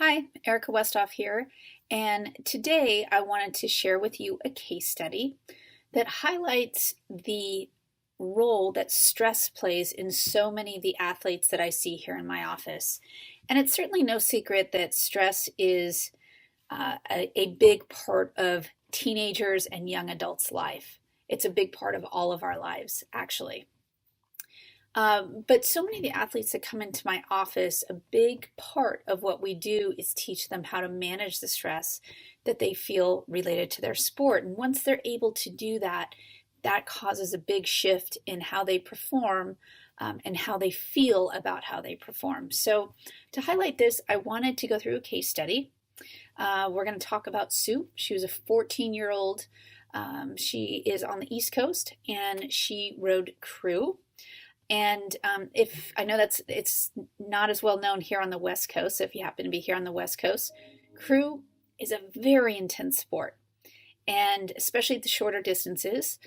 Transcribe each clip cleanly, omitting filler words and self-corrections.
Hi, Erika Westhoff here, and today I wanted to share with you a case study that highlights the role that stress plays in so many of the athletes that I see here in my office. And it's certainly no secret that stress is a big part of teenagers and young adults' life. It's a big part of all of our lives, actually. But so many of the athletes that come into my office, a big part of what we do is teach them how to manage the stress that they feel related to their sport. And once they're able to do that, that causes a big shift in how they perform and how they feel about how they perform. So to highlight this, I wanted to go through a case study. We're going to talk about Sue. She was a 14-year-old. She is on the East Coast and she rode crew. And if I know it's not as well known here on the West Coast, so if you happen to be here on the West Coast, crew is a very intense sport, and especially the shorter distances.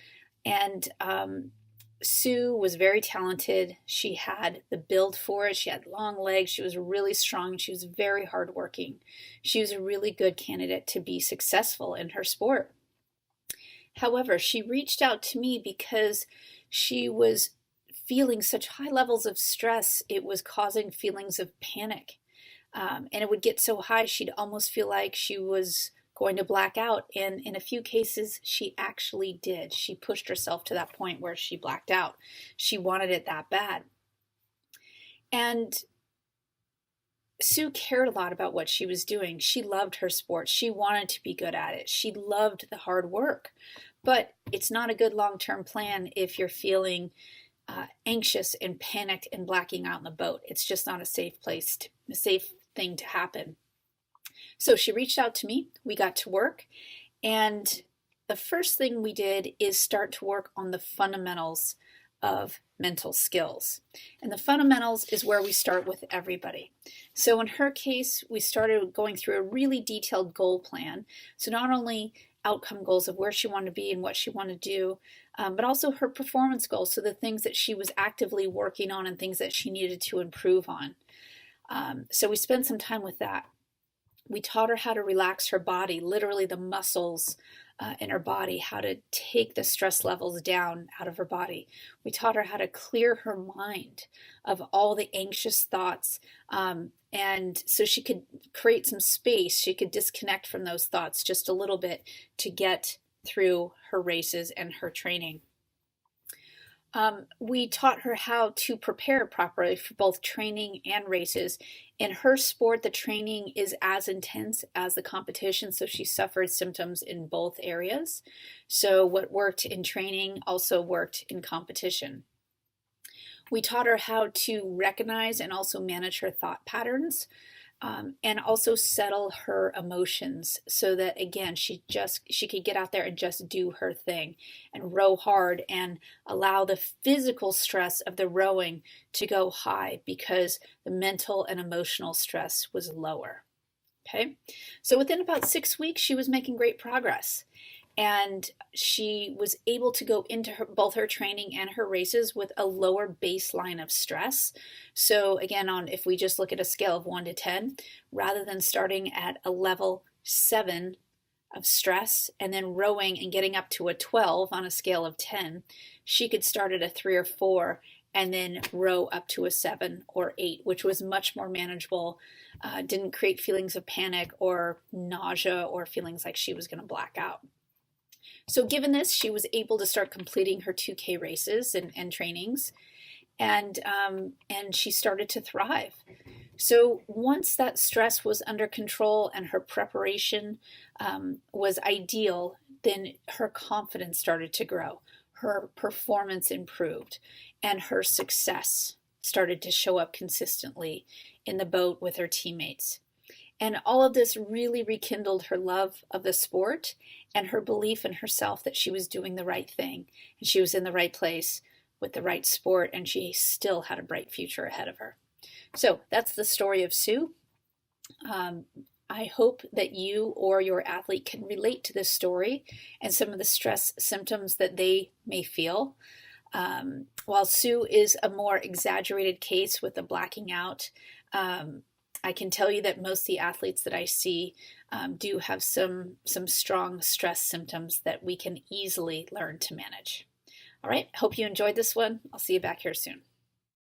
And Sue was very talented. She had the build for it. She had long legs. She was really strong. She was very hardworking. She was a really good candidate to be successful in her sport. However, she reached out to me because she was feeling such high levels of stress, it was causing feelings of panic. And it would get so high, she'd almost feel like she was going to black out. And in a few cases, she actually did. She pushed herself to that point where she blacked out. She wanted it that bad. And Sue cared a lot about what she was doing. She loved her sport. She wanted to be good at it. She loved the hard work. But it's not a good long-term plan if you're feeling anxious and panicked and blacking out in the boat. It's just not a safe thing to happen. So she reached out to me. We got to work, and the first thing we did is start to work on the fundamentals of mental skills. And the fundamentals is where we start with everybody. So in her case, we started going through a really detailed goal plan. So not only outcome goals of where she wanted to be and what she wanted to do, but also her performance goals, so the things that she was actively working on and things that she needed to improve on. So we spent some time with that. We taught her how to relax her body, literally the muscles in her body, how to take the stress levels down out of her body. We taught her how to clear her mind of all the anxious thoughts, and so she could create some space. She could disconnect from those thoughts just a little bit to get through her races and her training. We taught her how to prepare properly for both training and races. In her sport, the training is as intense as the competition, so she suffered symptoms in both areas. So what worked in training also worked in competition. We taught her how to recognize and also manage her thought patterns, and also settle her emotions so that, again, she could get out there and just do her thing and row hard and allow the physical stress of the rowing to go high because the mental and emotional stress was lower. Okay, so within about 6 weeks, she was making great progress. And she was able to go into both her training and her races with a lower baseline of stress. So again, if we just look at a scale of 1 to 10, rather than starting at a level 7 of stress and then rowing and getting up to a 12 on a scale of 10, she could start at a 3 or 4 and then row up to a 7 or 8, which was much more manageable, didn't create feelings of panic or nausea or feelings like she was going to black out. So given this, she was able to start completing her 2K races and trainings, and she started to thrive. So once that stress was under control and her preparation was ideal, then her confidence started to grow, her performance improved, and her success started to show up consistently in the boat with her teammates. And all of this really rekindled her love of the sport and her belief in herself that she was doing the right thing and she was in the right place with the right sport, and she still had a bright future ahead of her. So that's the story of Sue. I hope that you or your athlete can relate to this story and some of the stress symptoms that they may feel. While Sue is a more exaggerated case with the blacking out, I can tell you that most of the athletes that I see do have some strong stress symptoms that we can easily learn to manage. All right, hope you enjoyed this one. I'll see you back here soon.